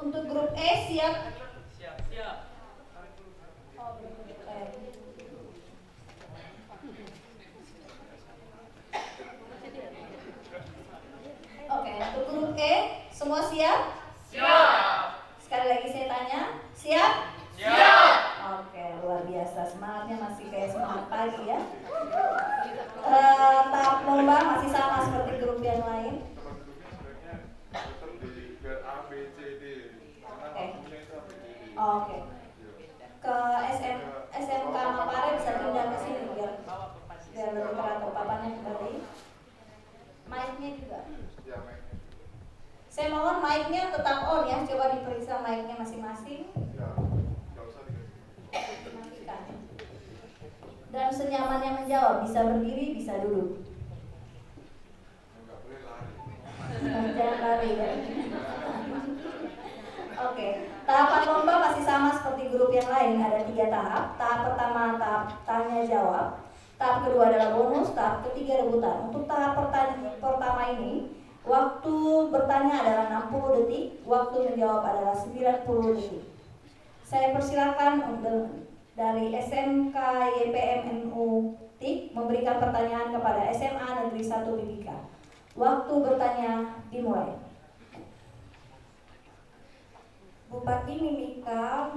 Untuk grup E siap? Siap. Siap. Oh, grup E. Oke, untuk grup E semua siap? Siap. Sekali lagi saya tanya, siap? Siap. Oke, luar biasa, semangatnya masih kayak semangat pagi ya. Tahap lomba masih sama seperti grup yang lain. Oke. Ke SMK Mapare bisa pindah ke sini biar lebih teratur papannya kembali. Mic-nya juga. Saya mohon mic-nya tetap on ya, coba diperiksa mic-nya masing-masing. Matikan. Dan senyamannya menjawab, bisa berdiri, bisa duduk. Jangan lari ya. Oke, tahapan lomba masih sama seperti grup yang lain, ada 3 tahap. Tahap pertama tahap tanya jawab, tahap kedua adalah bonus, tahap ketiga rebutan. Untuk tahap pertama ini, waktu bertanya adalah 60 detik, waktu menjawab adalah 90 detik. Saya persilakan untuk dari SMK YPMNU TIK memberikan pertanyaan kepada SMA Negeri 1 Mimika. Waktu bertanya dimulai. Bupati Mimika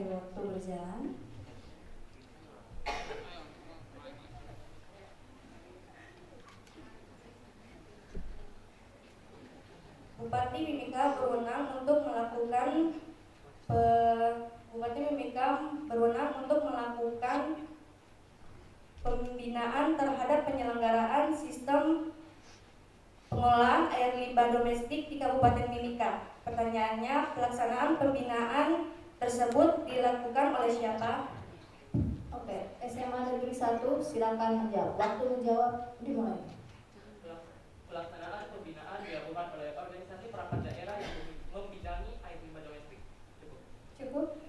waktu berjalan. Bupati Mimika berwenang untuk melakukan pembinaan terhadap penyelenggaraan sistem pengolahan air limbah domestik di Kabupaten Mimika. Pertanyaannya, pelaksanaan pembinaan tersebut dilakukan oleh siapa? Oke, SMA Negeri 1 silakan menjawab. Waktu menjawab dimulai. Pelaksanaan pembinaan dilakukan oleh organisasi perangkat daerah yang membidangi air limbah domestik. Cukup.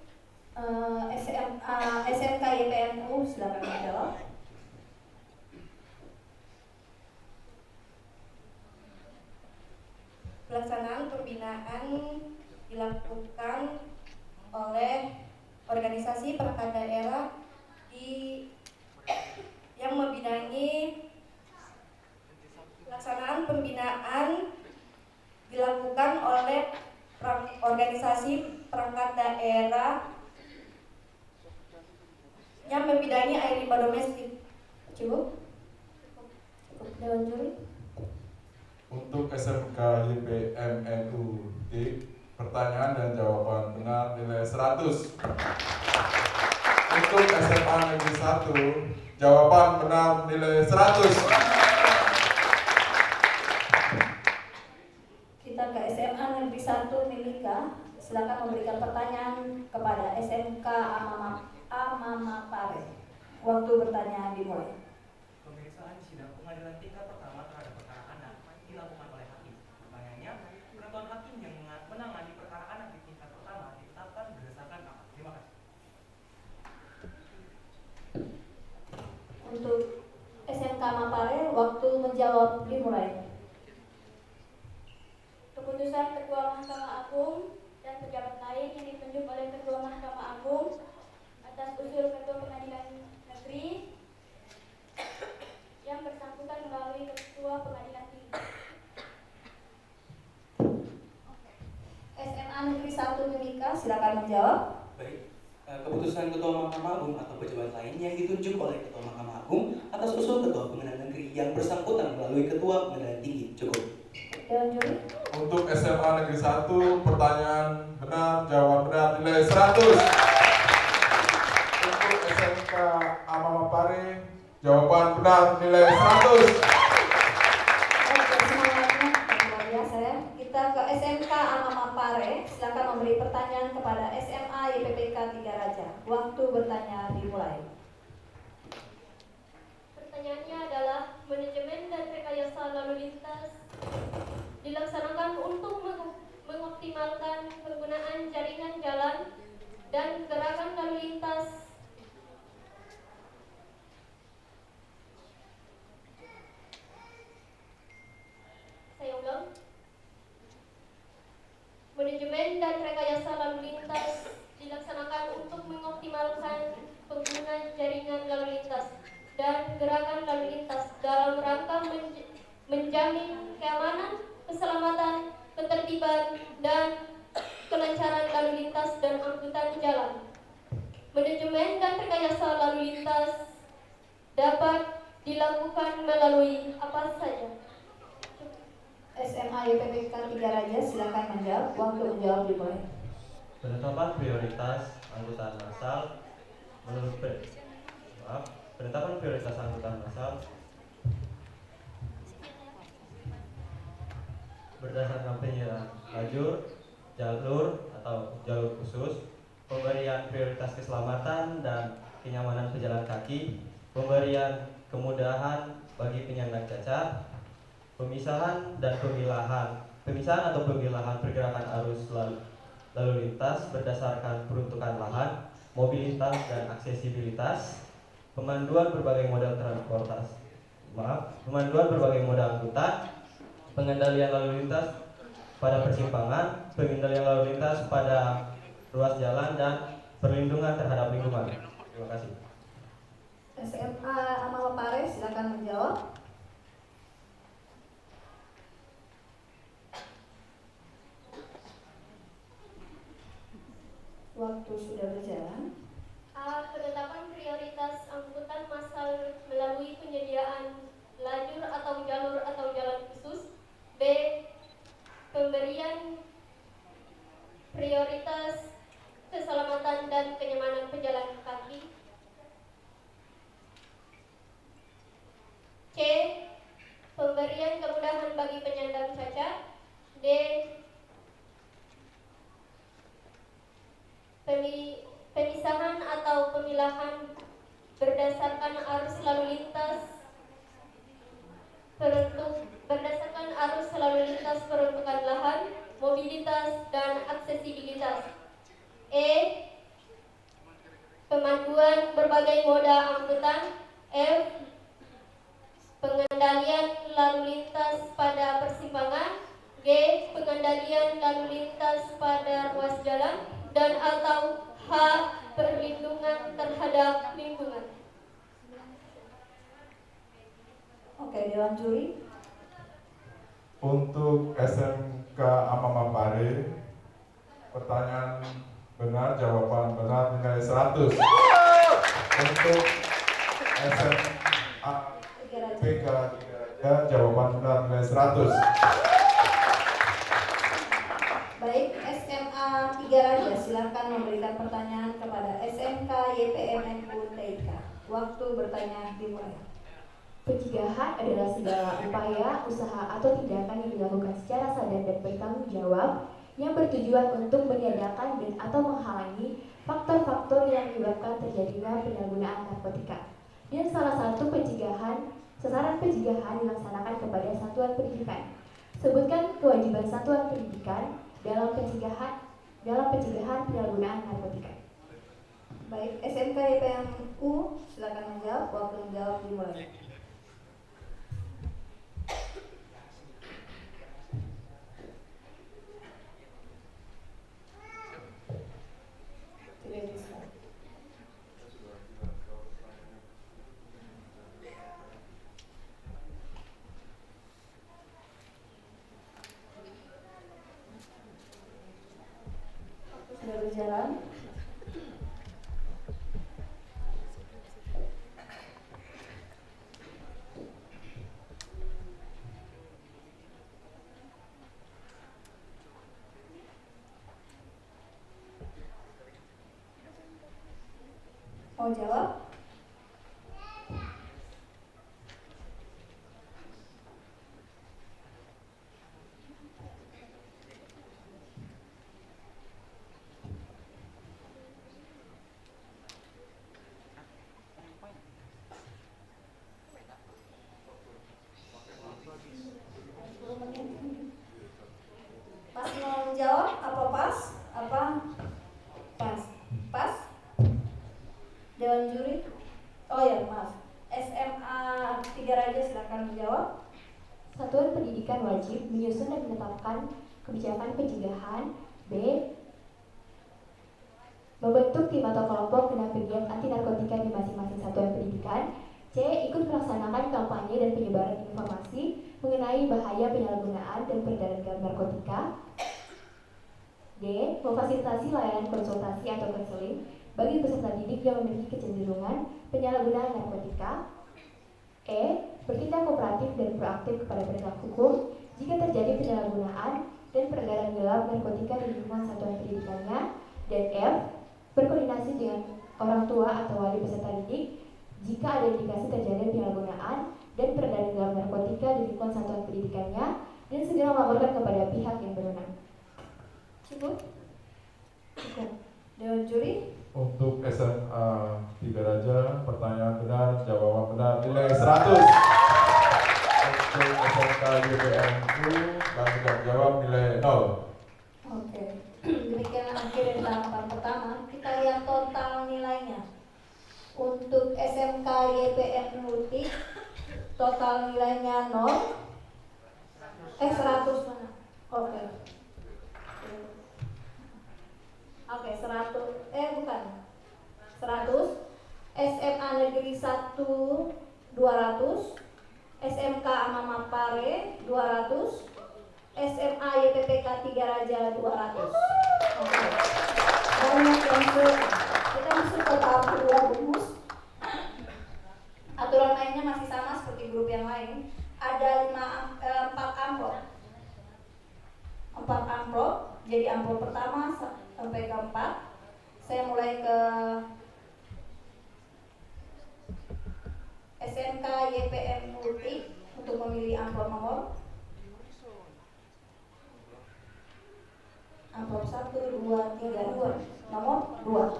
SMK YPMU silakan menjawab. Pelaksanaan pembinaan dilakukan oleh organisasi perangkat daerah yang membidangi. Pelaksanaan pembinaan dilakukan oleh organisasi perangkat daerah yang membidangi air limbah domestik. Cukup? Dewan juri. Untuk SMK YPMNU TIK, pertanyaan dan jawaban benar nilai 100. Untuk SMA Negeri 1, jawaban benar nilai 100. Kita ke SMA Negeri 1 Mimika. Silakan memberikan pertanyaan kepada SMK Amamapare. Waktu bertanya dimulai. Pemeriksaan sidang pengadilan tingkat pertama terhadap perkara anak dilakukan oleh hakim. Pertanyaannya, ketentuan hakim yang menangani perkara anak di tingkat pertama ditetapkan berdasarkan apa? Terima kasih. Untuk SMK Mapare, waktu menjawab dimulai. Keputusan Ketua Mahkamah Agung dan pejabat lain yang ditunjuk oleh Ketua Mahkamah Agung atas usul Ketua Pengadilan Negeri yang bersangkutan melalui Ketua Pengadilan Tinggi. SMA Negeri 1 Mimika silakan menjawab. Baik, keputusan Ketua Mahkamah Agung atau pejabat lain yang ditunjuk oleh Ketua Mahkamah Agung atas usul Ketua Pengadilan Negeri yang bersangkutan melalui Ketua Pengadilan Tinggi. Cukup. Untuk SMA Negeri 1, pertanyaan benar, jawaban benar nilai 100. Untuk SMK Amamapare, jawaban benar nilai 100. Oke, semangatnya luar biasa ya. Kita ke SMK Amamapare, silakan memberi pertanyaan kepada SMA YPPK 3 Raja. Waktu bertanya dimulai. Pertanyaannya adalah manajemen dan rekayasa lalu lintas dilaksanakan untuk mengoptimalkan penggunaan jaringan jalan dan gerakan lalu lintas Manajemen dan rekayasa lalu lintas dilaksanakan untuk mengoptimalkan pengguna jaringan lalu lintas dan gerakan lalu lintas dalam rangka menjamin keamanan, keselamatan, ketertiban, dan kelancaran lalu lintas dan angkutan jalan. Manajemen dan rekayasa lalu lintas dapat dilakukan melalui apa saja? SMA YPPK 3 Raja, silakan menjawab. Waktu menjawab dimulai. Penetapan prioritas angkutan massal penetapan prioritas angkutan massal berdasarkan penyerahan jalur atau jalur khusus, pemberian prioritas keselamatan dan kenyamanan pejalan kaki, pemberian kemudahan bagi penyandang cacat, pemisahan atau pemilahan pergerakan arus lalu lintas berdasarkan peruntukan lahan, mobilitas dan aksesibilitas, pemanduan berbagai moda angkutan, pengendalian lalu lintas pada persimpangan, pengendalian lalu lintas pada ruas jalan, dan perlindungan terhadap lingkungan. Terima kasih. SMA Amal Pare, silakan menjawab. Waktu sudah berjalan. A. Penetapan prioritas angkutan massal melalui penyediaan lajur atau jalur atau jalan khusus. B. Pemberian prioritas keselamatan dan kenyamanan pejalan kaki. C. Pemberian kemudahan bagi penyandang cacat. D. Pemisahan atau pemilahan berdasarkan arus lalu lintas peruntukan lahan, mobilitas, dan aksesibilitas. E. Pemanduan berbagai moda angkutan. F. Pengendalian lalu lintas pada persimpangan. G. Pengendalian lalu lintas pada ruas jalan. Dan atau H. Perlindungan terhadap lingkungan. Oke, Dewan Juri. Untuk SMK Amama Pare, pertanyaan benar, jawaban benar, nilai 100. Untuk SMA PK 3 jawaban benar, nilai 100. Baik, SMA 3 Raja, silakan memberikan pertanyaan kepada SMK YPMNU TIK. Waktu bertanya dimulai. Pencegahan adalah segala upaya, usaha, atau tindakan yang dilakukan secara sadar dan bertanggung jawab yang bertujuan untuk meniadakan dan atau menghalangi faktor-faktor yang menyebabkan terjadinya penyalahgunaan narkotika. Dan salah satu sasaran pencegahan dilaksanakan kepada satuan pendidikan. Sebutkan kewajiban satuan pendidikan dalam pencegahan penyalahgunaan narkotika. Baik, SMK YPMNU silakan menjawab. Waktu menjawab dimulai. Tidak bisa. Sudah berjalan. Mau jawab? Pas mau menjawab apa pas? Apa pas? Pas? Dewan Juri? Oh ya, maaf. SMA 3 Raja silakan menjawab. Satuan pendidikan wajib menyusun dan menetapkan kebijakan pencegahan B. Membentuk tim atau kelompok dengan pegiat anti narkotika di masing-masing satuan pendidikan. C. Ikut melaksanakan kampanye dan penyebaran informasi mengenai bahaya penyalahgunaan dan peredaran narkotika. D. Memfasilitasi layanan konsultasi atau konseling bagi peserta didik yang memiliki kecenderungan penyalahgunaan narkotika. E. Bertindak kooperatif dan proaktif kepada penegak hukum jika terjadi penyalahgunaan dan peredaran gelap narkotika di lingkungan satuan pendidikannya. Dan F. Berkoordinasi dengan orang tua atau wali peserta didik jika ada indikasi terjadi penyalahgunaan dan peredaran gelap narkotika di lingkungan satuan pendidikannya dan segera melaporkan kepada pihak yang berwenang. Cukup? Cukup. Dewan juri, Untuk SMA 3 Raja, pertanyaan benar, jawaban benar, nilai 100. Untuk SMK YPMU, dan tidak jawab nilai 0. oke. Demikian akhir dari tahapan pertama. Kita lihat total nilainya. Untuk SMK YPM Multi, total nilainya 0. 100 mana? Oke. Oke, 100. Bukan. 100. SMA Negeri 1 200. SMK Amama Pare 200. SMA YPPK 3 Raja 200. Oke. Banyak yang kita masuk ke tahap kedua rumus. Aturan mainnya masih sama seperti grup yang lain. Ada 4 amplop. 4 amplop. Jadi amplop pertama sampai ke 4. Saya mulai ke SMK YPM Multi untuk memilih amplop nomor. Amplop 1, 2, 3, 2. Nomor 2.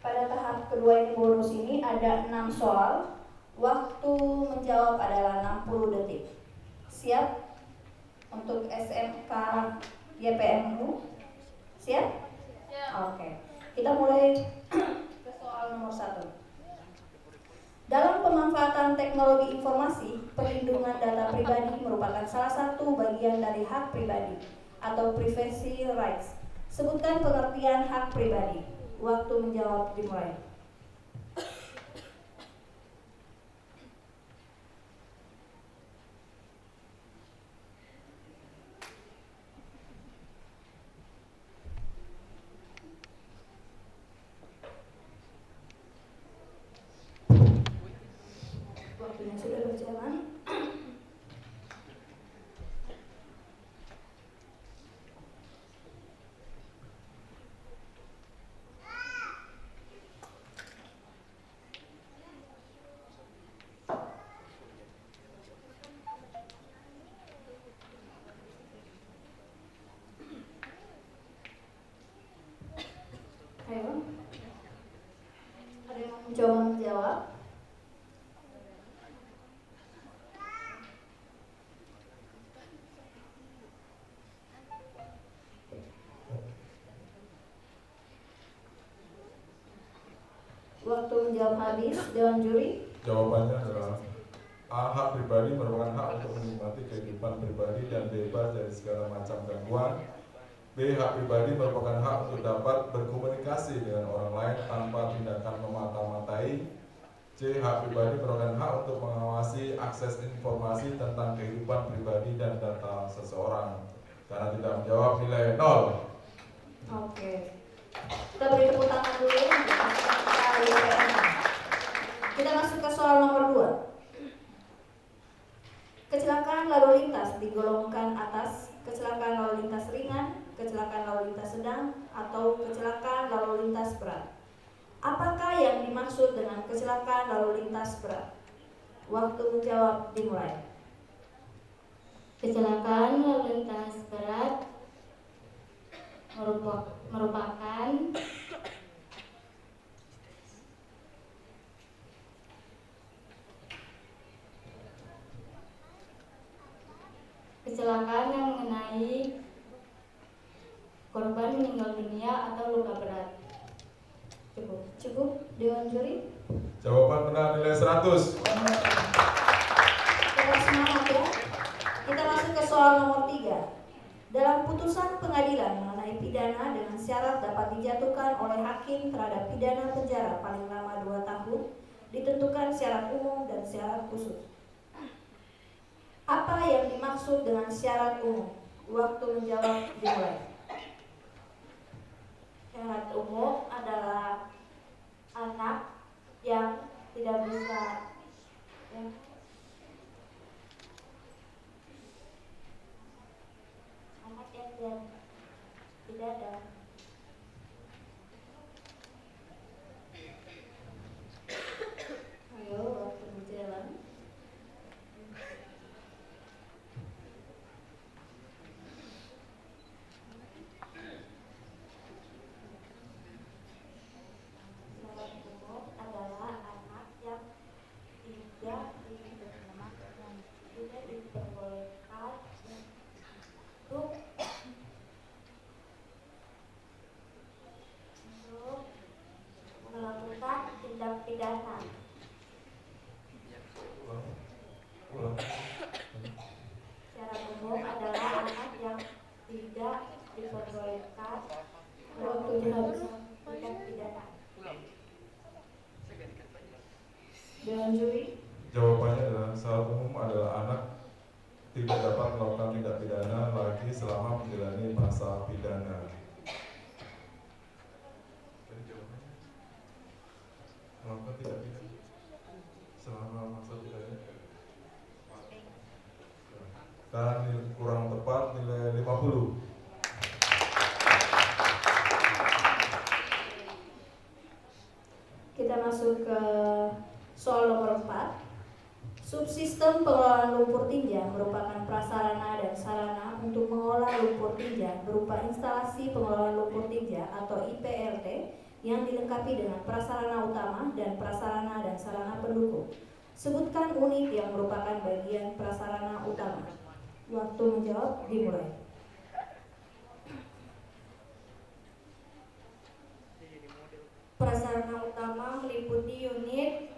Pada tahap kedua ini bonus ini ada 6 soal. Waktu menjawab adalah 60 detik. Siap? Untuk SMK YPMU siap? Oke. Kita mulai ke soal nomor 1. Dalam pemanfaatan teknologi informasi, perlindungan data pribadi merupakan salah satu bagian dari hak pribadi atau privacy rights. Sebutkan pengertian hak pribadi. Waktu menjawab dimulai. Waktunya sudah berjalan. Ayo. Ada yang mau mencoba menjawab? Waktu menjawab habis. Dewan juri. Jawabannya adalah A. Hak pribadi merupakan hak untuk menikmati kehidupan pribadi dan bebas dari segala macam gangguan. B. Hak pribadi merupakan hak untuk dapat berkomunikasi dengan orang lain tanpa tindakan memata-matai. C. Hak pribadi merupakan hak untuk mengawasi akses informasi tentang kehidupan pribadi dan data seseorang. Karena tidak menjawab nilai 0. Oke. Kita beri tepuk tangan dulu ya untuk SMK YPM. Kita masuk ke soal nomor 2. Kecelakaan lalu lintas digolongkan atas kecelakaan lalu lintas ringan, kecelakaan lalu lintas sedang, atau kecelakaan lalu lintas berat. Apakah yang dimaksud dengan kecelakaan lalu lintas berat? Waktu menjawab dimulai. Kecelakaan lalu lintas berat merupakan kecelakaan yang mengenai korban meninggal dunia atau luka berat. Cukup Dewan Juri. Jawaban benar nilai 100. Kita semangat ya. Kita masuk ke soal nomor 3. Dalam putusan pengadilan mengenai pidana dengan syarat dapat dijatuhkan oleh hakim terhadap pidana penjara paling lama 2 tahun, ditentukan syarat umum dan syarat khusus. Apa yang dimaksud dengan syarat umum? Waktu menjawab dimulai. Syarat umum adalah anak yang tidak bisa tidak ada. Ayo, waktu berjalan. Syarat umum adalah anak yang tidak diperbolehkan untuk melakukan tindak pidana. Syarat umum adalah anak yang tidak diperbolehkan melakukan tindak pidana. Dewan Juri. Jawabannya adalah syarat umum adalah anak tidak dapat melakukan tindak pidana lagi selama menjalani masa pidana. Jadi jawabannya melakukan tindak pidana selama masa pidana. Dan kurang tepat nilai 50. Kita masuk ke soal nomor 4. Subsistem pengelolaan lumpur tinja merupakan prasarana dan sarana untuk mengolah lumpur tinja berupa instalasi pengelolaan lumpur tinja atau IPLT yang dilengkapi dengan prasarana utama dan prasarana dan sarana pendukung. Sebutkan unit yang merupakan bagian prasarana utama. Waktu menjawab dimulai. Prasarana utama meliputi unit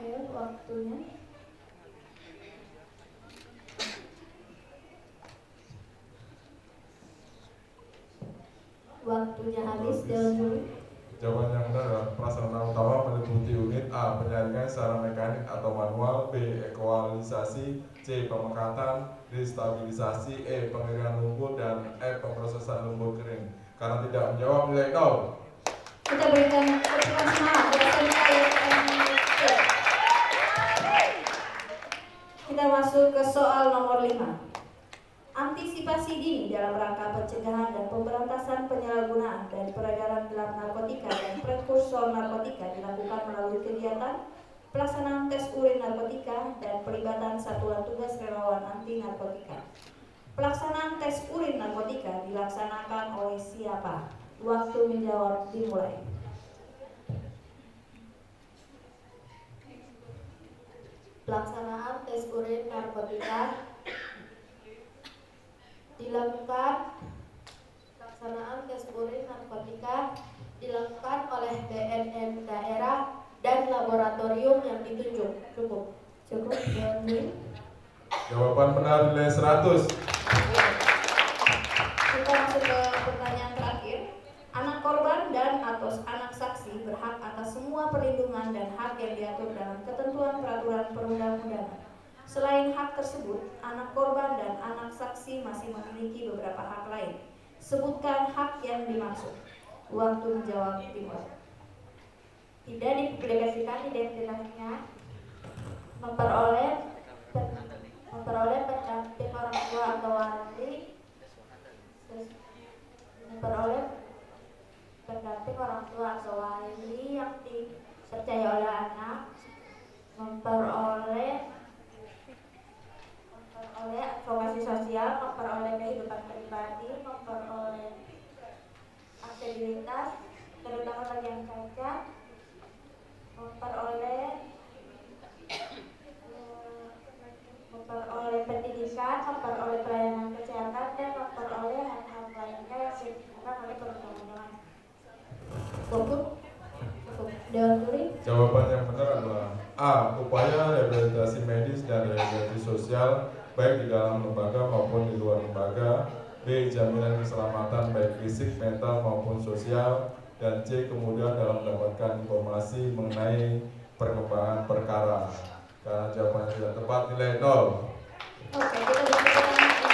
Ayo, waktunya. Waktunya habis, Dewan Juri. Jawaban yang benar adalah prasarana utama meliputi unit A. Penyaringan secara mekanik atau manual, B. Ekualisasi, C. Pemekatan, D. Stabilisasi, E. Pengeringan lumpur, dan F. Pemrosesan lumpur kering. Karena tidak menjawab nilai 0. Kita berikan semangat peserta yang Kita masuk ke soal nomor 5. Antisipasi dini dalam rangka pencegahan dan pemberantasan penyalahgunaan dan peredaran gelap narkotika dan prekursor narkotika dilakukan melalui kegiatan pelaksanaan tes urin narkotika dan pelibatan satuan tugas relawan anti narkotika. Pelaksanaan tes urin narkotika dilaksanakan oleh siapa? Waktu menjawab dimulai. pelaksanaan tes urin narkotika dilakukan oleh BNN daerah dan laboratorium yang ditunjuk. Cukup. Jawaban benar nilai 100. Kita masuk ke pertanyaan terakhir. Anak korban dan atau anak saksi berhak atas semua perlindungan dan hak yang diatur dalam ketentuan peraturan perundang-undangan. Selain hak tersebut, anak korban dan anak saksi masih memiliki beberapa hak lain. Sebutkan hak yang dimaksud. Waktu menjawab dimulai. Tidak dipublikasikan identitasnya, memperoleh pendamping orang tua atau wali, memperoleh pendamping orang tua atau wali yang dipercaya oleh anak, memperoleh informasi sosial, memperoleh kehidupan pribadi, memperoleh aksesibilitas terutama bagi yang cacat, memperoleh pendidikan, memperoleh pelayanan kesehatan, dan memperoleh hal-hal lainnya yang dilakukan oleh perundang-undangan. Cukup. Dewan juri. Jawaban yang benar adalah A. Upaya rehabilitasi medis dan rehabilitasi sosial baik di dalam lembaga maupun di luar lembaga. B. Jaminan keselamatan baik fisik, mental maupun sosial. Dan C. Kemudian dalam mendapatkan informasi mengenai perkembangan perkara. Karena jawabannya tidak tepat, nilai 0. Oke, kita berjalan untuk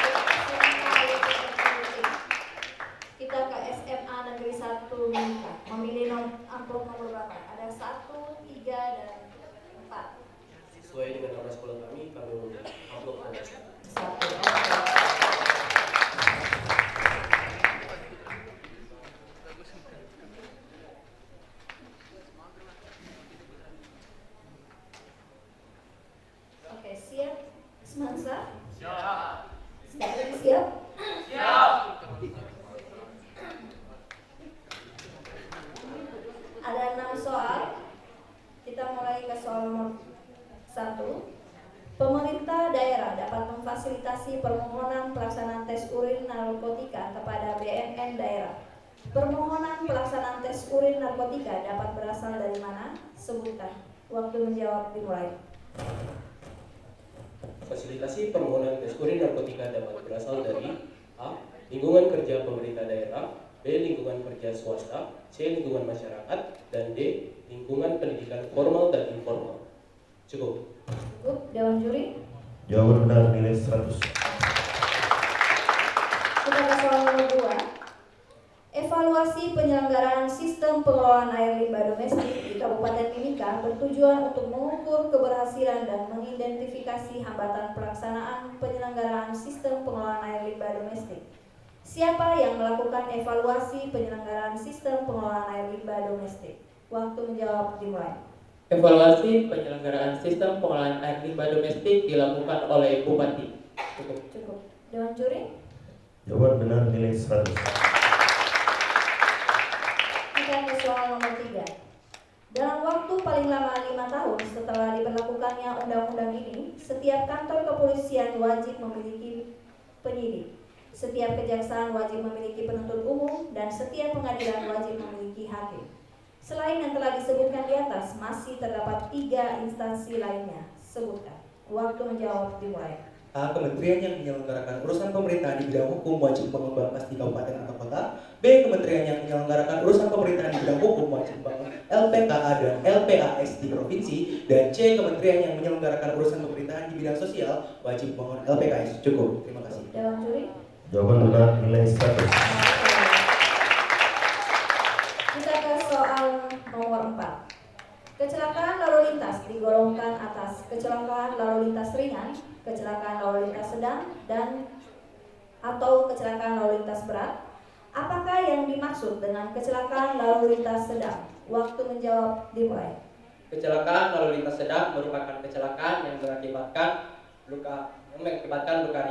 kita ke SMA Negeri 1 Mimika. Memilih amplop nomor berapa? Ada 1, 3, dan 4. Sesuai dengan nama sekolah kami amplop nomor 1. Oke, siap Semansa? Siap. Siap? Siap. Ada 6 soal. Kita mulai ke soal nomor 1. Pemerintah daerah dapat memfasilitasi permohonan pelaksanaan tes urin narkotika kepada BNN daerah. Permohonan pelaksanaan tes urin narkotika dapat berasal dari mana? Sebutkan. Waktu menjawab dimulai. Fasilitasi permohonan tes urin narkotika dapat berasal dari A. Lingkungan kerja pemerintah daerah, B. Lingkungan kerja swasta, C. Lingkungan masyarakat, dan D. Lingkungan pendidikan formal dan informal. Cukup. Cukup. Dewan juri. Jawaban benar nilai 100. Kita ke soal nomor 2. Evaluasi penyelenggaraan sistem pengelolaan air limbah domestik di Kabupaten Mimika bertujuan untuk mengukur keberhasilan dan mengidentifikasi hambatan pelaksanaan penyelenggaraan sistem pengelolaan air limbah domestik. Siapa yang melakukan evaluasi penyelenggaraan sistem pengelolaan air limbah domestik? Waktu menjawab dimulai. Evaluasi penyelenggaraan sistem pengelolaan air limbah domestik dilakukan oleh Bupati. Cukup. Dewan juri. Jawaban benar nilai 100. Kita ke soal nomor 3. Dalam waktu paling lama 5 tahun setelah diberlakukannya undang-undang ini, setiap kantor kepolisian wajib memiliki penyidik, setiap kejaksaan wajib memiliki penuntut umum, dan setiap pengadilan wajib memiliki hakim. Selain yang telah disebutkan di atas, masih terdapat 3 instansi lainnya. Sebutkan. Waktu menjawab dimulai. A. Kementerian yang menyelenggarakan urusan pemerintahan di bidang hukum wajib bangun Bapas di kabupaten atau kota. B. Kementerian yang menyelenggarakan urusan pemerintahan di bidang hukum wajib bangun LPKA dan LPAS di provinsi. Dan C. Kementerian yang menyelenggarakan urusan pemerintahan di bidang sosial wajib bangun LPKS. Cukup. Terima kasih. Dewan juri. Jawaban benar nilai 100. Kita ke soal nomor 4. Kecelakaan lalu lintas digolongkan atas kecelakaan lalu lintas ringan, kecelakaan lalu lintas sedang, dan atau kecelakaan lalu lintas berat. Apakah yang dimaksud dengan kecelakaan lalu lintas sedang? Waktu menjawab dimulai. Kecelakaan lalu lintas sedang merupakan kecelakaan yang mengakibatkan luka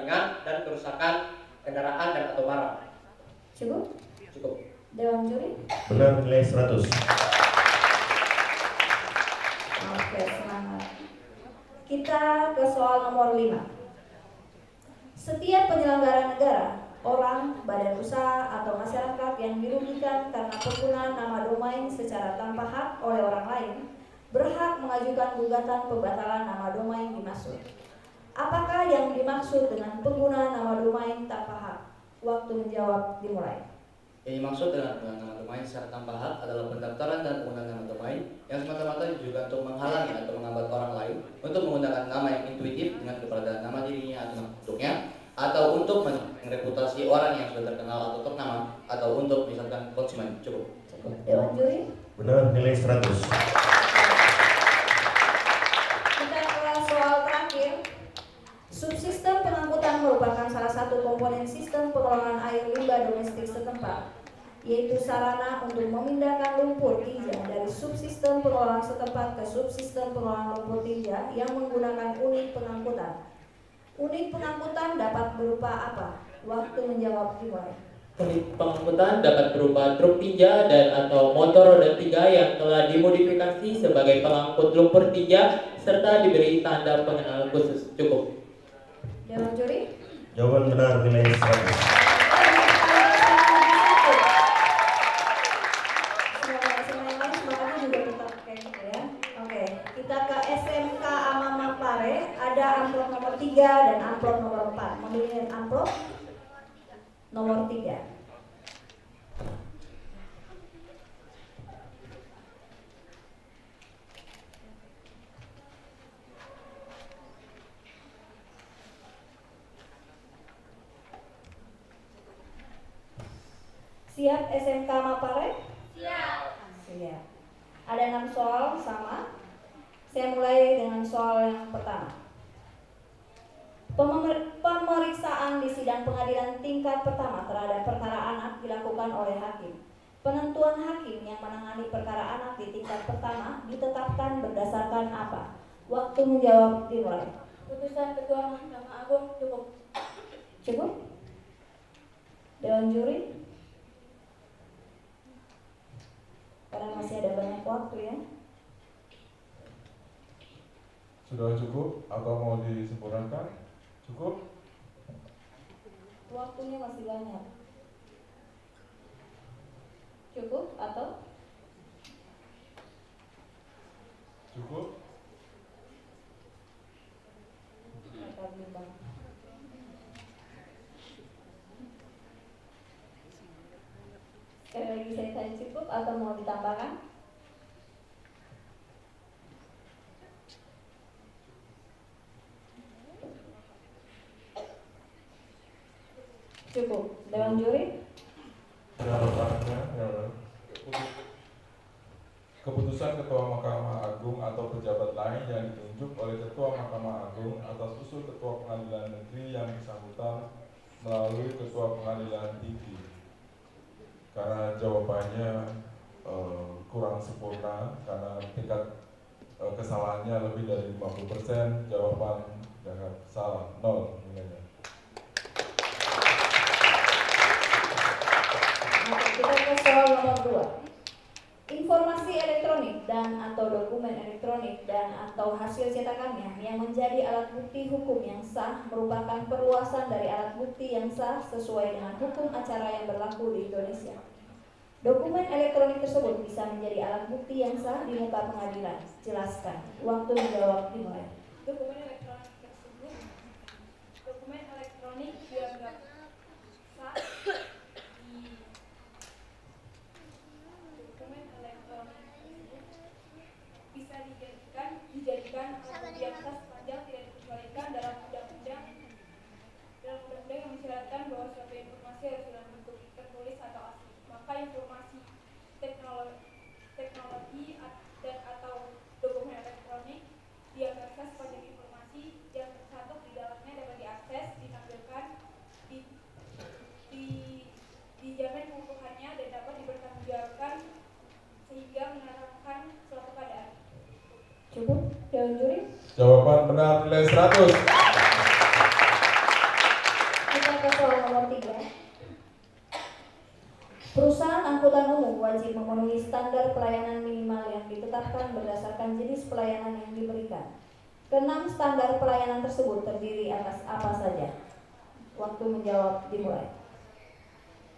ringan dan kerusakan kendaraan dan atau barang. Cukup? Cukup. Dewan juri. Benar nilai 100. Oke, semangat. Kita ke soal nomor 5. Setiap penyelenggara negara, orang, badan usaha, atau masyarakat yang dirugikan karena penggunaan nama domain secara tanpa hak oleh orang lain berhak mengajukan gugatan pembatalan nama domain dimaksud. Apakah yang dimaksud dengan penggunaan nama domain tanpa hak? Waktu menjawab dimulai. Yang dimaksud dengan penggunaan nama domain secara tanpa hak adalah pendaftaran dan penggunaan nama domain yang semata-mata juga untuk menghalangi atau menghambat orang lain untuk menggunakan nama yang intuitif dengan keberadaan nama dirinya atau bentuknya, atau untuk reputasi orang yang sudah terkenal atau ternama, atau untuk misalkan konsumen. Cukup. Cukup. Dewan juri. Benar, nilai 100. Kita ke soal terakhir. Subsistem pengangkutan merupakan salah satu komponen sistem pengelolaan air limbah domestik setempat, yaitu sarana untuk memindahkan lumpur tinja dari subsistem pengelolaan setempat ke subsistem pengelolaan lumpur tinja yang menggunakan unit pengangkutan. Unit pengangkutan dapat berupa apa? Waktu menjawab dimulai. Unit pengangkutan dapat berupa truk tinja dan atau motor roda 3 yang telah dimodifikasi sebagai pengangkut lumpur tinja serta diberi tanda pengenal khusus. Cukup. Dewan juri. Jawaban benar, nilai 100. Semuanya juga tetap kayak gitu ya. Oke, kita ke SMK Amama Pare. Ada amplop nomor 3 dan amplop nomor 4. Memilih amplop nomor 3. Siap SMK Mapare? Siap. Siap. Ada 6 soal sama. Saya mulai dengan soal yang pertama. Pemeriksaan di sidang pengadilan tingkat pertama terhadap perkara anak dilakukan oleh hakim. Penentuan hakim yang menangani perkara anak di tingkat pertama ditetapkan berdasarkan apa? Waktu menjawab dimulai. Putusan Ketua Mahkamah Agung cukup. Cukup? Dewan juri? Karena masih ada banyak waktu ya. Sudah cukup atau mau disempurnakan? Cukup? Waktunya masih banyak. Cukup atau? Cukup? Kata bimbang. Sekali lagi saya tanya cukup atau mau ditambahkan? Cukup. Dewan juri? Keputusan Ketua Mahkamah Agung atau pejabat lain yang ditunjuk oleh Ketua Mahkamah Agung atas usul Ketua Pengadilan Negeri yang bersangkutan melalui Ketua Pengadilan Tinggi. Karena jawabannya kurang sempurna, karena tingkat kesalahannya lebih dari 50%, jawaban jangan salah, 0 nilainya. Kita ke soal nomor 2. Informasi elektronik dan atau dokumen elektronik dan atau hasil cetakannya yang menjadi alat bukti hukum yang sah merupakan perluasan dari alat bukti yang sah sesuai dengan hukum acara yang berlaku di Indonesia. Dokumen elektronik tersebut bisa menjadi alat bukti yang sah di muka pengadilan. Jelaskan. Waktu menjawab dimulai. Dokumen elektronik tersebut, dokumen elektronik dianggap sah di dokumen elektronik tersebut bisa dijadikan alat bukti yang sah sepanjang tidak dikecualikan dalam undang-undang yang mensyaratkan bahwa suatu informasi harus dalam bentuk tertulis atau asli. Maka informasi teknologi dan atau dokumen elektronik dianggap sah sepanjang informasi yang tercantum di dalamnya dapat diakses, ditampilkan, dijamin keutuhannya dan dapat dipertanggungjawabkan sehingga menerangkan suatu keadaan. Cukup? Dewan juri? Jawaban benar, nilai 100. Kita ke soal nomor 3. Perusahaan angkutan umum wajib memenuhi standar pelayanan minimal yang ditetapkan berdasarkan jenis pelayanan yang diberikan. Keenam standar pelayanan tersebut terdiri atas apa saja? Waktu menjawab dimulai.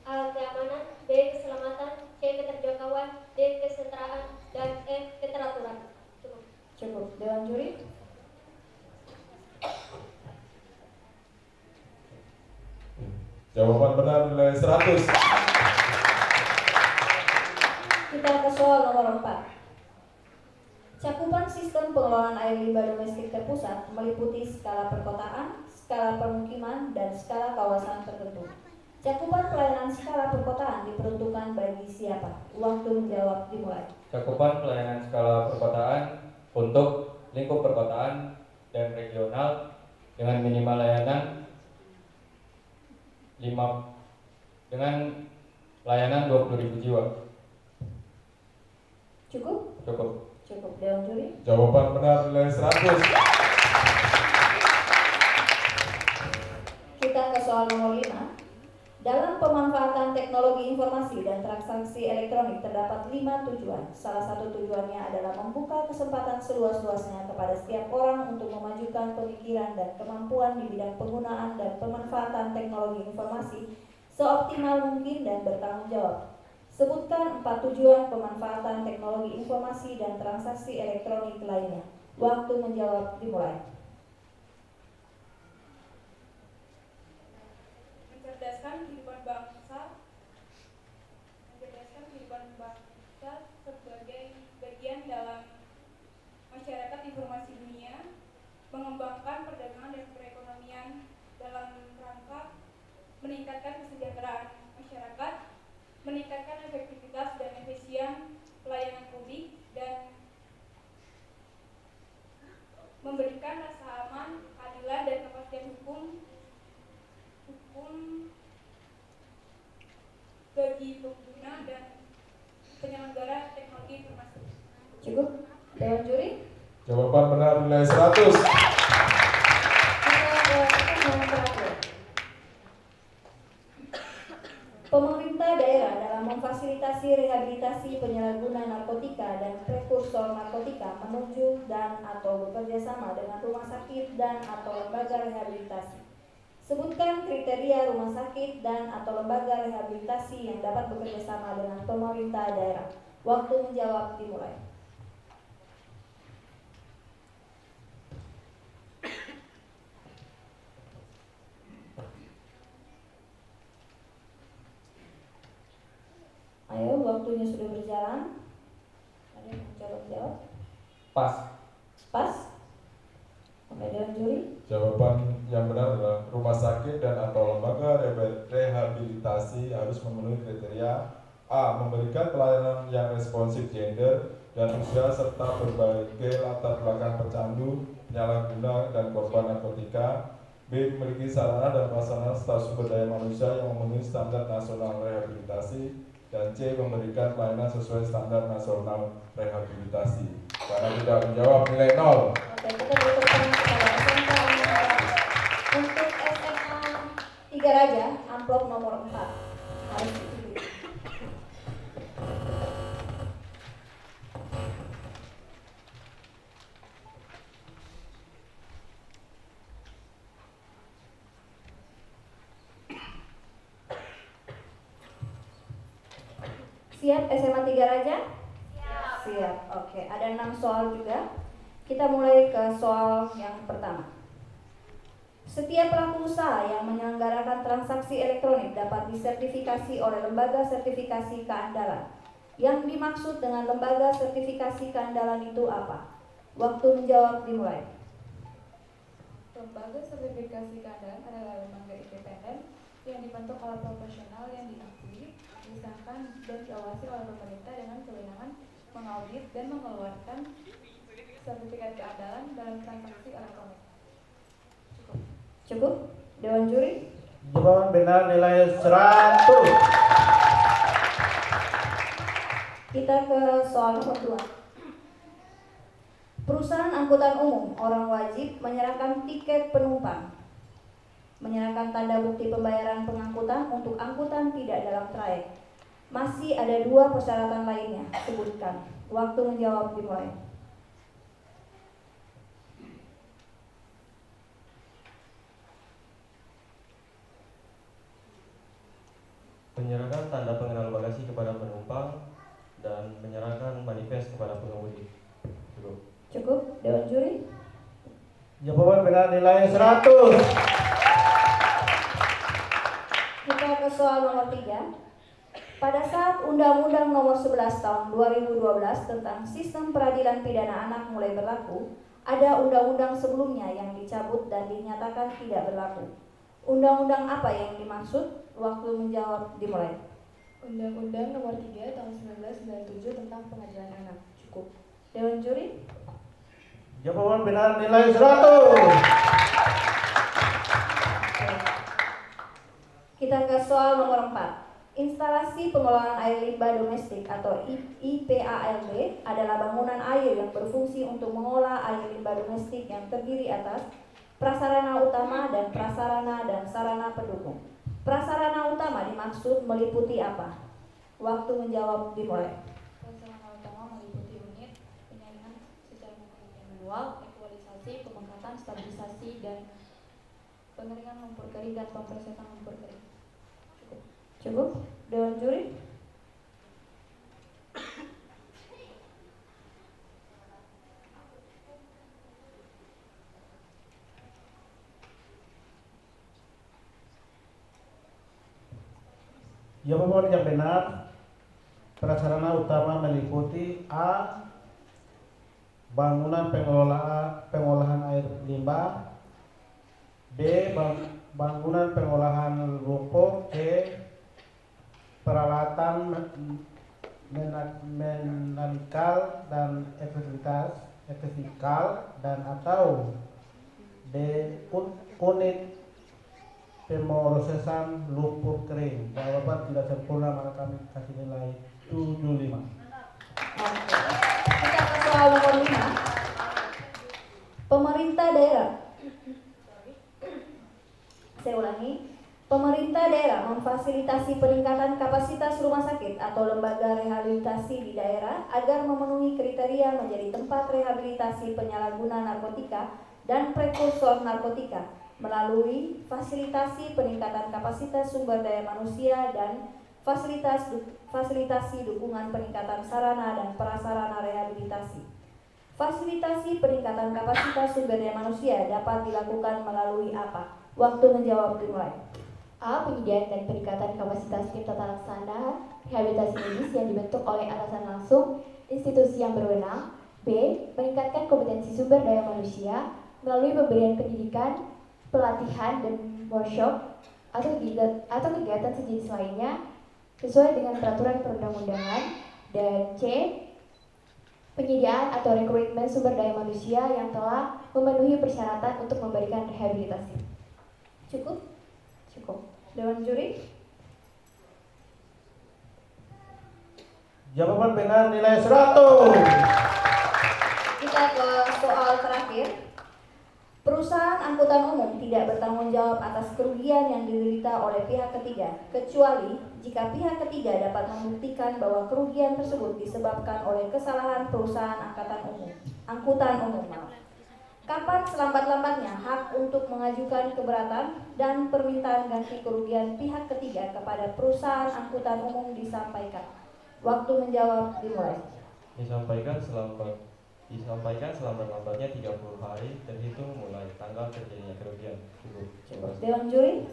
A. Keamanan, B. Keselamatan, C. Keterjangkauan, D. Kesetaraan, dan E. Keteraturan. Cukup. Cukup. Dewan juri? Jawaban benar, nilai 100. Kita ke soal nomor 4. Cakupan sistem pengelolaan air limbah domestik terpusat meliputi skala perkotaan, skala permukiman, dan skala kawasan tertentu. Cakupan pelayanan skala perkotaan diperuntukkan bagi siapa? Waktu menjawab dimulai. Cakupan pelayanan skala perkotaan untuk lingkup perkotaan dan regional dengan minimal layanan 20.000 jiwa. Cukup? Cukup. Cukup. Dewan juri? Jawaban benar nilai 100. Kita ke soal nomor 5. Dalam pemanfaatan teknologi informasi dan transaksi elektronik terdapat 5 tujuan. Salah satu tujuannya adalah membuka kesempatan seluas-luasnya kepada setiap orang untuk memajukan pemikiran dan kemampuan di bidang penggunaan dan pemanfaatan teknologi informasi seoptimal mungkin dan bertanggung jawab. Sebutkan 4 tujuan pemanfaatan teknologi informasi dan transaksi elektronik lainnya. Waktu menjawab dimulai. Mencerdaskan kehidupan bangsa sebagai bagian dalam masyarakat informasi dunia, mengembangkan perdagangan dan perekonomian dalam rangka meningkatkan kesejahteraan masyarakat, meningkatkan efektivitas dan efisien pelayanan publik, dan memberikan rasa aman, keadilan, dan kepastian hukum bagi pengguna dan penyelenggara teknologi informasi. Cukup? Dewan juri? Jawaban benar nilai 100. Pemerintah daerah dalam memfasilitasi rehabilitasi penyalahguna narkotika dan prekursor narkotika menuju dan atau bekerja sama dengan rumah sakit dan atau lembaga rehabilitasi. Sebutkan kriteria rumah sakit dan atau lembaga rehabilitasi yang dapat bekerja sama dengan pemerintah daerah. Waktu menjawab dimulai. Ayo, waktunya sudah berjalan. Ada yang mencoba menjawab? Pas. Pas? Oke, Dewan juri? Jawaban yang benar adalah rumah sakit dan atau lembaga rehabilitasi harus memenuhi kriteria A. Memberikan pelayanan yang responsif gender dan usia serta berbagai latar belakang pecandu, penyalahguna, dan korban narkotika. B. Memiliki sarana dan prasarana serta sumber daya manusia yang memenuhi standar nasional rehabilitasi. Dan C. Memberikan pelayanan sesuai standar nasional rehabilitasi. Karena tidak menjawab nilai 0. Oke, kita beri tepuk tangan kepada SMK untuk SMA 3 Raja, amplop nomor 4 harus dipilih. Siap SMA 3 Raja? Siap. Oke, ada 6 soal juga. Kita mulai ke soal yang pertama. Setiap pelaku usaha yang menyelenggarakan transaksi elektronik dapat disertifikasi oleh lembaga sertifikasi keandalan. Yang dimaksud dengan lembaga sertifikasi keandalan itu apa? Waktu menjawab dimulai. Lembaga sertifikasi keandalan adalah lembaga independen yang dibentuk oleh profesional yang diakui, disahkan dan diawasi oleh pemerintah dengan kewenangan mengaudit dan mengeluarkan sertifikat keandalan dalam transaksi elektronik. Cukup? Dewan juri? Jawaban benar nilai 100. Kita ke soal nomor 2. Perusahaan angkutan umum orang wajib menyerahkan tiket penumpang, menyerahkan tanda bukti pembayaran pengangkutan untuk angkutan tidak dalam trayek. Masih ada 2 persyaratan lainnya, sebutkan. Waktu menjawab dimulai. Menyerahkan tanda pengenal bagasi kepada penumpang dan menyerahkan manifest kepada pengemudi. Cukup. Cukup? Dewan juri? Jawaban benar nilai 100. Kita ke soal nomor 3. Pada saat Undang-Undang Nomor 11 Tahun 2012 tentang Sistem Peradilan Pidana Anak mulai berlaku, ada undang-undang sebelumnya yang dicabut dan dinyatakan tidak berlaku. Undang-undang apa yang dimaksud? Waktu menjawab dimulai. Undang-Undang Nomor 3 Tahun 1997 tentang Pengadilan Anak. Cukup. Dewan juri. Jawaban benar nilai 100. Kita ke soal nomor 4. Instalasi pengelolaan air limbah domestik atau IPALD adalah bangunan air yang berfungsi untuk mengolah air limbah domestik yang terdiri atas prasarana utama dan prasarana dan sarana pendukung. Prasarana utama dimaksud meliputi apa? Waktu menjawab dimulai. Prasarana utama meliputi unit penyaringan secara manual, ekualisasi, pemengkatan, stabilisasi, dan pengeringan lumpur kering dan pemprosesan lumpur kering. Cukup. Dewan juri. Jawaban yang benar, prasarana utama meliputi A. Bangunan pengolahan air limbah, B. Bangunan pengolahan lumpur, C. Peralatan mekanikal dan efektikal, dan atau D. Unit pemrosesan lumpur kering. Jawaban tidak sempurna, maka kami kasih nilai 75. Kita ke soal nomor 5. Pemerintah daerah. Saya ulangi. Pemerintah daerah memfasilitasi peningkatan kapasitas rumah sakit atau lembaga rehabilitasi di daerah agar memenuhi kriteria menjadi tempat rehabilitasi penyalahguna narkotika dan prekursor narkotika melalui fasilitasi peningkatan kapasitas sumber daya manusia dan fasilitasi dukungan peningkatan sarana dan prasarana rehabilitasi. Fasilitasi peningkatan kapasitas sumber daya manusia dapat dilakukan melalui apa? Waktu menjawab dimulai. A. Penyediaan dan peningkatan kapasitas tim tata laksana rehabilitasi medis yang dibentuk oleh atasan langsung institusi yang berwenang. B. Meningkatkan kompetensi sumber daya manusia melalui pemberian pendidikan, pelatihan, dan workshop atau kegiatan sejenis lainnya sesuai dengan peraturan perundang-undangan. Dan C. Penyediaan atau rekrutmen sumber daya manusia yang telah memenuhi persyaratan untuk memberikan rehabilitasi. Cukup? Cukup. Dewan juri. Jawaban benar nilai 100. Kita ke soal terakhir. Perusahaan angkutan umum tidak bertanggung jawab atas kerugian yang diderita oleh pihak ketiga, kecuali jika pihak ketiga dapat membuktikan bahwa kerugian tersebut disebabkan oleh kesalahan perusahaan angkutan umum. Kapan selambat-lambatnya hak untuk mengajukan keberatan dan permintaan ganti kerugian pihak ketiga kepada perusahaan angkutan umum disampaikan? Waktu menjawab dimulai. Disampaikan selambat-lambatnya 30 hari terhitung mulai tanggal terjadinya kerugian. Cukup. Dewan juri.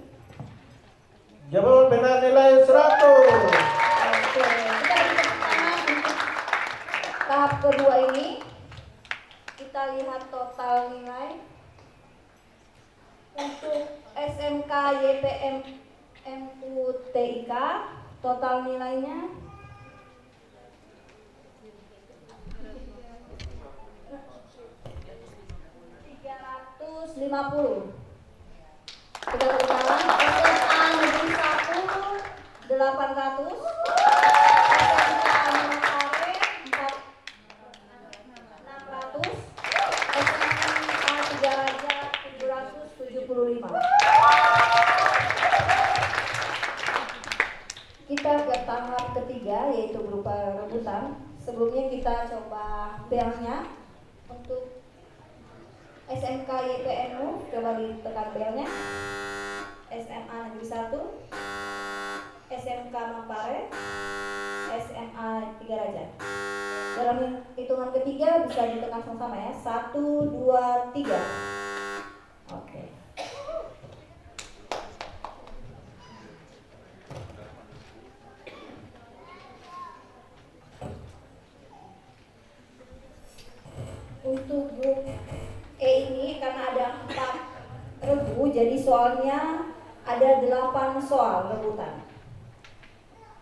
Jawaban benar nilai 100. Oke, kita berikan tangan untuk tahap kedua ini. Kita lihat total nilai untuk SMK YPM MUTIK. Total nilainya 350. Kita berjalan. SMA Negeri 1 800. SMK Manokwari 600. SMA 3 Raja 775. Kita ke tahap ketiga, yaitu berupa rebutan. Sebelumnya kita coba belnya untuk SMK YPMU, coba ditekan belnya. SMA Negeri 1, SMK Manokwari, SMA 3 Raja. Dalam hitungan ketiga bisa ditekan sama-sama ya. 1, 2, 3. Oke. Untuk grup E ini karena ada 4 regu, jadi soalnya Ada 8 soal rebutan.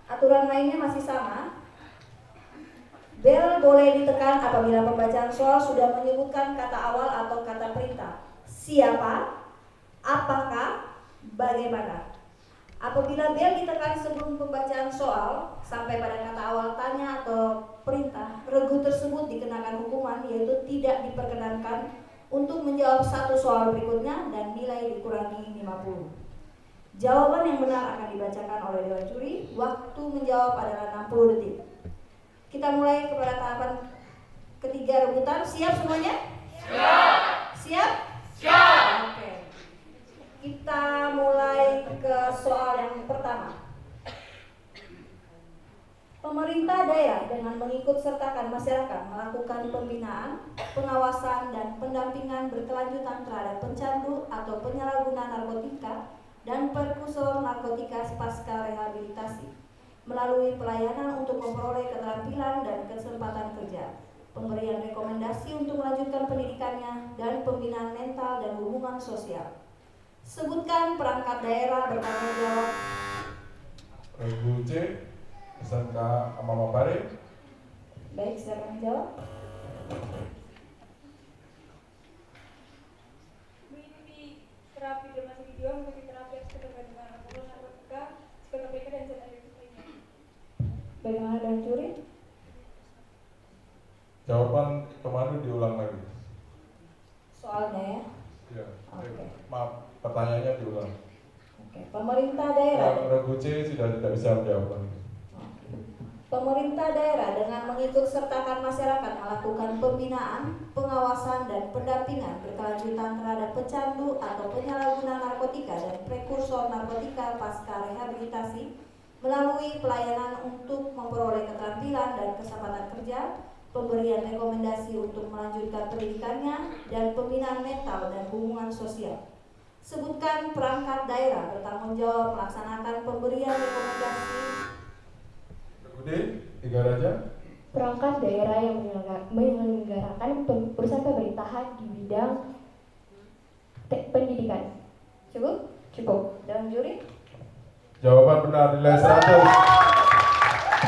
Aturan mainnya masih sama. Bel boleh ditekan apabila pembacaan soal sudah menyebutkan kata awal atau kata perintah. Siapa, apakah, bagaimana. Apabila bel ditekan sebelum pembacaan soal sampai pada kata awal tanya atau perintah, regu tersebut dikenakan hukuman, yaitu tidak diperkenankan untuk menjawab satu soal berikutnya dan nilai dikurangi 50. Jawaban yang benar akan dibacakan oleh dewan juri. Waktu menjawab adalah 60 detik. Kita mulai kepada tahapan ketiga rebutan. Siap semuanya? Siap. Siap? Siap. Oke. Kita mulai ke soal yang pertama. Pemerintah daerah dengan mengikut sertakan masyarakat melakukan pembinaan, pengawasan, dan pendampingan berkelanjutan terhadap pencandu atau penyalahguna narkotika dan prekursor narkotika pasca rehabilitasi melalui pelayanan untuk memperoleh keterampilan dan kesempatan kerja, pemberian rekomendasi untuk melanjutkan pendidikannya, dan pembinaan mental dan hubungan sosial. Sebutkan perangkat daerah bertanggung jawab. Regu C, SMK Mama Pare. Baik, siapa yang jawab? Mengikuti terapi donasi video, mengikuti terapi eksperimen dengan alkohol, narkotika, psikotropika, dan zat adiktif lainnya. Bagaimana dengan juri? Jawaban kemarin diulang lagi. Soalnya ya. Ya. Oke. Maaf, pertanyaannya diulang. Oke. Pemerintah daerah. Regu C sudah tidak bisa menjawab lagi. Pemerintah daerah dengan mengikut sertakan masyarakat melakukan pembinaan, pengawasan, dan pendampingan berkelanjutan terhadap pecandu atau penyalahguna narkotika dan prekursor narkotika pasca rehabilitasi melalui pelayanan untuk memperoleh keterampilan dan kesempatan kerja, pemberian rekomendasi untuk melanjutkan pendidikannya, dan pembinaan mental dan hubungan sosial. Sebutkan perangkat daerah bertanggung jawab melaksanakan pemberian rekomendasi. D, 3 raja. Perangkat daerah yang menyelenggarakan perusahaan pemerintahan di bidang pendidikan. Cukup? Cukup. Dan juri? Jawaban benar, nilai 100.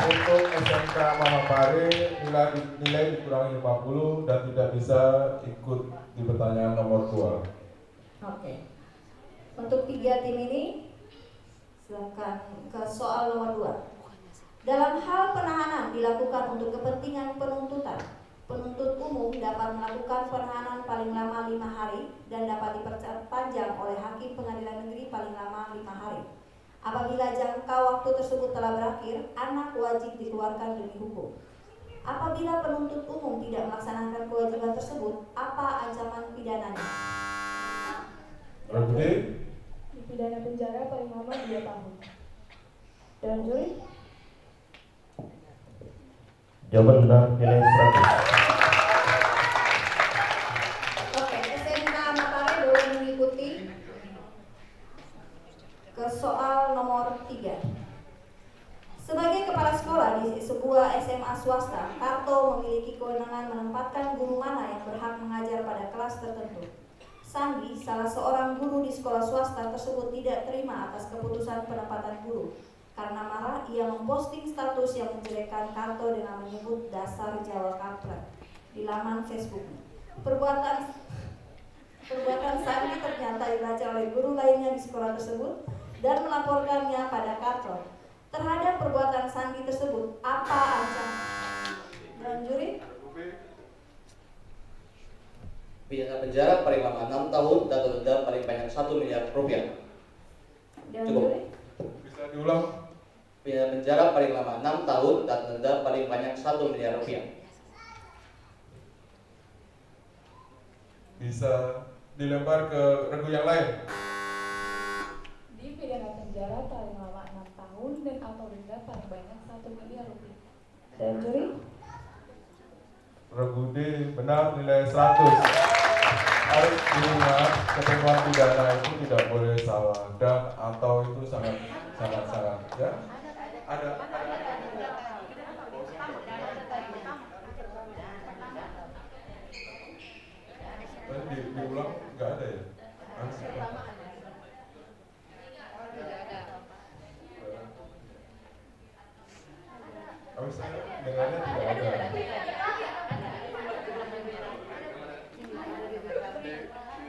Untuk SMK Mama Pare nilai dikurangi 50 dan tidak bisa ikut di pertanyaan nomor 2. Oke. Untuk 3 tim ini silakan ke soal nomor 2. Dalam hal penahanan dilakukan untuk kepentingan penuntutan, penuntut umum dapat melakukan penahanan paling lama 5 hari dan dapat diperpanjang oleh hakim pengadilan negeri paling lama 5 hari. Apabila jangka waktu tersebut telah berakhir, anak wajib dikeluarkan demi hukum. Apabila penuntut umum tidak melaksanakan kewajiban tersebut, apa ancaman pidananya? Regu D, Dipidana penjara paling lama 2 tahun. Dan juri? Jawaban benar, nilai 100. Oke, SMK Mapare boleh mengikuti ke soal nomor 3. Sebagai kepala sekolah di sebuah SMA swasta, Karto memiliki kewenangan menempatkan guru mana yang berhak mengajar pada kelas tertentu. Sandi, salah seorang guru di sekolah swasta tersebut, tidak terima atas keputusan penempatan guru. Karena marah, ia memposting status yang menjelekkan Karto dengan menyebut dasar Jawa kampret di laman Facebooknya. Perbuatan Sandi ternyata dibaca oleh guru lainnya di sekolah tersebut dan melaporkannya pada Karto. Terhadap perbuatan Sandi tersebut, apa ancaman? Dan juri? Pidana penjara paling lama 6 tahun dan denda paling banyak 1 miliar rupiah. Dan Cukup. juri? bisa diulang. Pidana penjara paling lama 6 tahun dan denda paling banyak 1 miliar rupiah. Bisa dilempar ke regu yang lain. Dipidana penjara paling lama 6 tahun dan atau denda paling banyak 1 miliar rupiah. Dan juri? Regu D, benar, nilai 100. Harus diingat, ketentuan pidana itu tidak boleh salah dan atau itu sangat ya. Ada. Tadi diulang nggak ada ya?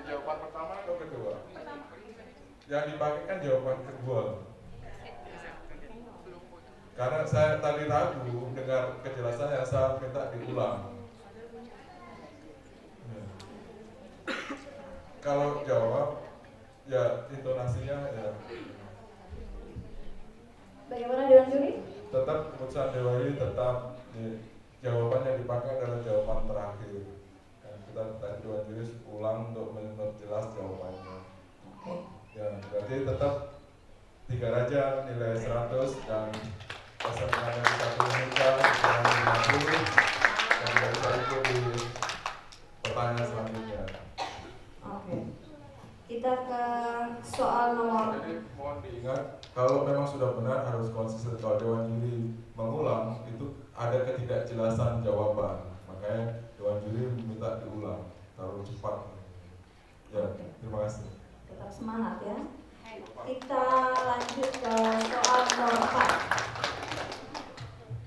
Jawaban pertama atau kedua? Yang dipakai kan jawaban kedua. Karena saya tadi ragu dengar kejelasannya, saya minta diulang. Kalau jawab, ya intonasinya ya. Bagaimana Dewan Juri? Tetap keputusan Dewan Juri tetap jawaban yang dipakai adalah jawaban terakhir. Kita tadi Dewan Juri ulang untuk memperjelas jawabannya. Ya, berarti tetap 3 raja nilai 100 dan pasangan yang 1 meja nilai 50 dan bisa ikut di pertanyaan selanjutnya. Oke. Kita ke soal nomor. Jadi mohon diingat, kalau memang sudah benar harus konsisten. Kalau Dewan Juri mengulang itu ada ketidakjelasan jawaban, makanya Dewan Juri minta diulang, terlalu cepat. Ya, terima kasih. Tetap semangat ya. Kita lanjut ke soal nomor 4.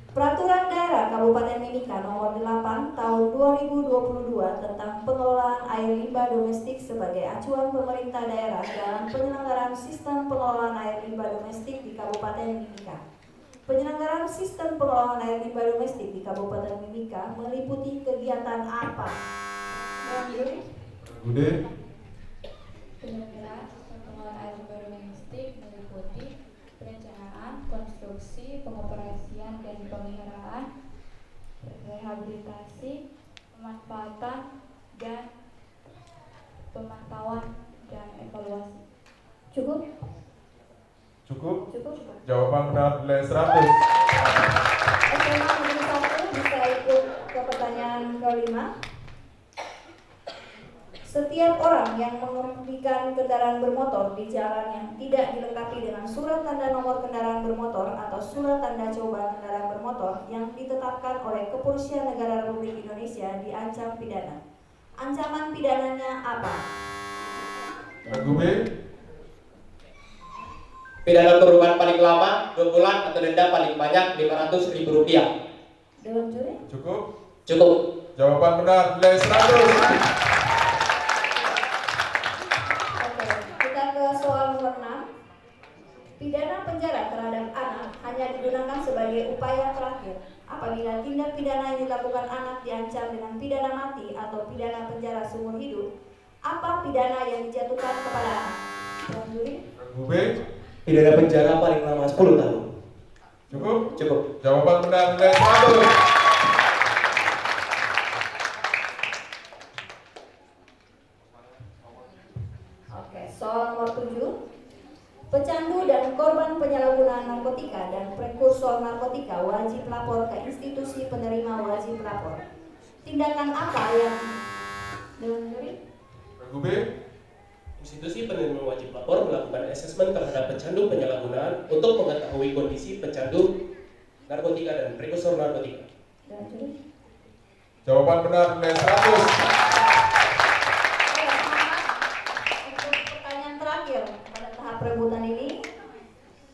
Peraturan Daerah Kabupaten Mimika Nomor 8 Tahun 2022 tentang pengelolaan air limbah domestik sebagai acuan pemerintah daerah dalam penyelenggaraan sistem pengelolaan air limbah domestik di Kabupaten Mimika. Penyelenggaraan sistem pengelolaan air limbah domestik di Kabupaten Mimika meliputi kegiatan apa? Bude. Penyelenggaraan sistem pengelolaan air limbah domestik meliputi perencanaan, konstruksi, pengoperasian dan pemeliharaan, rehabilitasi, pemanfaatan, dan pemantauan dan evaluasi. Cukup? Cukup? Cukup. Jawaban benar nilai 100. SMA Negeri 1 bisa ikut ke pertanyaan kelima. Setiap orang yang mengemudikan kendaraan bermotor di jalan yang tidak dilengkapi dengan surat tanda nomor kendaraan bermotor atau surat tanda coba kendaraan bermotor yang ditetapkan oleh Kepolisian Negara Republik Indonesia diancam pidana. Ancaman pidananya apa? Lagu B. Pidana kurungan paling lama 2 bulan atau denda paling banyak Rp500.000. Dewan Juri? Cukup? Cukup. Jawaban benar nilai 100. Kita ke soal nomor 6. Pidana penjara terhadap anak hanya digunakan sebagai upaya terakhir apabila tindak pidana yang dilakukan anak diancam dengan pidana mati atau pidana penjara seumur hidup. Apa pidana yang dijatuhkan kepada anak? Dewan Juri? Lagu B. Pidana penjara paling lama 10 tahun. Cukup? Cukup. Jawaban benar nilai 100. Soal nomor 7. Pecandu dan korban penyalahgunaan narkotika dan prekursor narkotika wajib lapor ke institusi penerima wajib lapor. Tindakan apa yang Dewan Juri? Lagu B. Institusi penerima wajib lapor melakukan asesmen terhadap pecandu penyalahgunaan untuk mengetahui kondisi pecandu narkotika dan prekursor narkotika. Dewan Juri? Jawaban benar nilai 100. Pada tahap perebutan ini,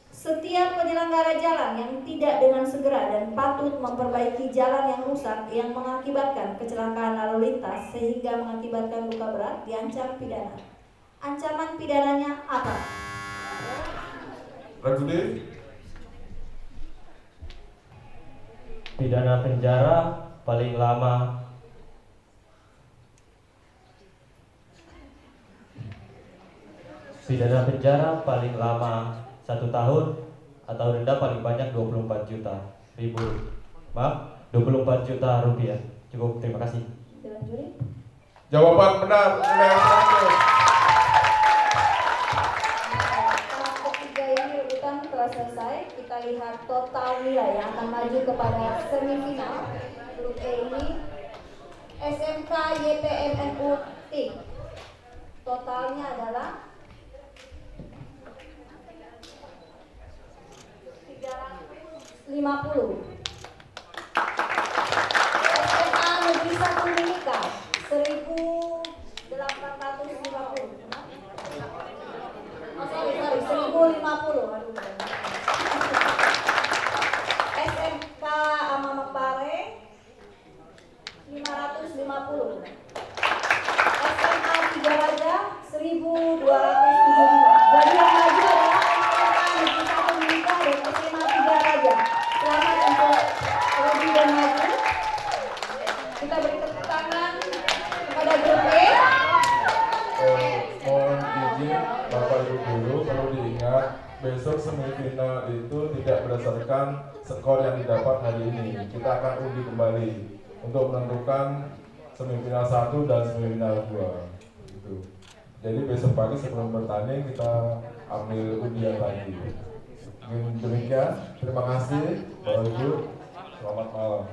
setiap penyelenggara jalan yang tidak dengan segera dan patut memperbaiki jalan yang rusak yang mengakibatkan kecelakaan lalu lintas sehingga mengakibatkan luka berat diancam pidana. Ancaman pidananya apa? Lagu D. Pidana penjara paling lama Pidana penjara paling lama 1 tahun atau denda paling banyak 24 juta rupiah. Cukup, terima kasih. Dewan Juri? Jawaban benar nilai 100. Tahap ketiga ini rebutan telah selesai. Kita lihat total nilai yang akan maju kepada semifinal. Grup E ini SMK YPMNU Tim. Totalnya adalah 350. SMA Negeri 1 Mimika 1850. Oh sorry 1050. Aduh. SMK Amama Pare semifinal itu tidak berdasarkan skor yang didapat hari ini. Kita akan undi kembali untuk menentukan semifinal 1 dan semifinal 2. Gitu. Jadi besok pagi sebelum bertanding kita ambil undian lagi. Mungkin demikian. Terima kasih Bapak Ibu. Selamat malam.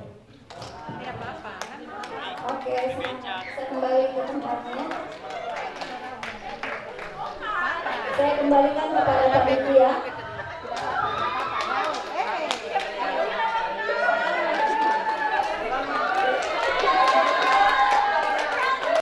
Oke, saya kembali ke tempatnya. Saya kembalikan kepada panitia.